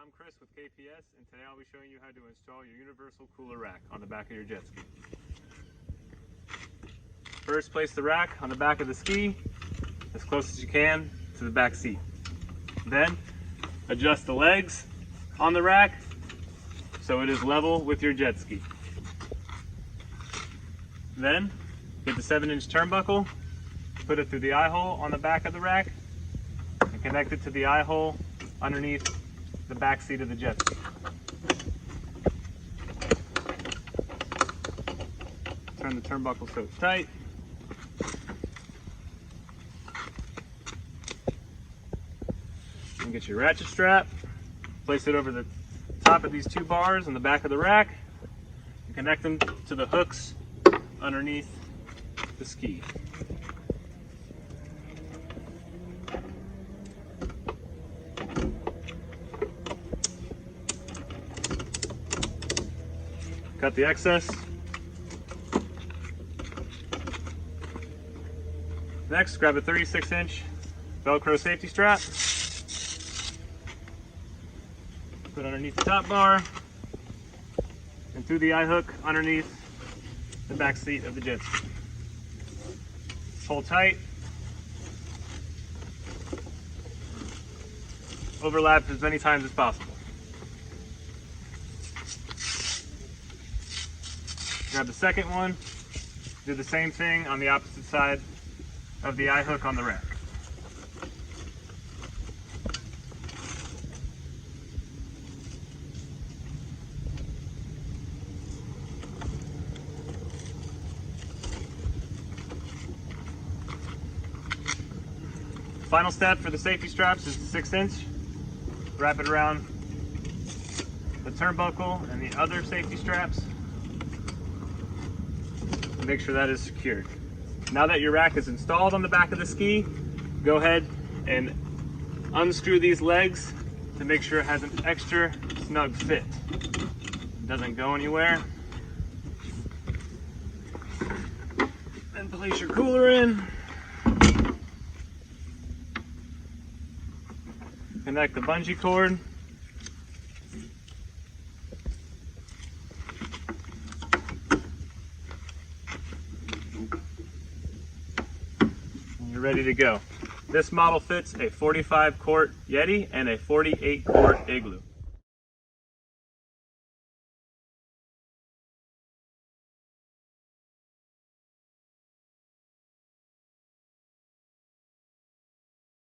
I'm Chris with KPS, and today I'll be showing you how to install your universal cooler rack on the back of your jet ski. First, place the rack on the back of the ski as close as you can to the back seat. Then, adjust the legs on the rack so it is level with your jet ski. Then, get the 7-inch turnbuckle, put it through the eye hole on the back of the rack, and connect it to the eye hole underneath the back seat of the jet ski. Turn the turnbuckle so it's tight. And get your ratchet strap, place it over the top of these two bars on the back of the rack, and connect them to the hooks underneath the ski. Cut the excess. Next, grab a 36-inch Velcro safety strap. Put it underneath the top bar and through the eye hook underneath the back seat of the jet ski. Hold tight. Overlap as many times as possible. Grab the second one, do the same thing on the opposite side of the eye hook on the rack. Final step for the safety straps is the 6-inch. Wrap it around the turnbuckle and the other safety straps. Make sure that is secured. Now that your rack is installed on the back of the ski, go ahead and unscrew these legs to make sure it has an extra snug fit. It doesn't go anywhere. Then place your cooler in. Connect the bungee cord. You're ready to go. This model fits a 45 quart Yeti and a 48 quart Igloo.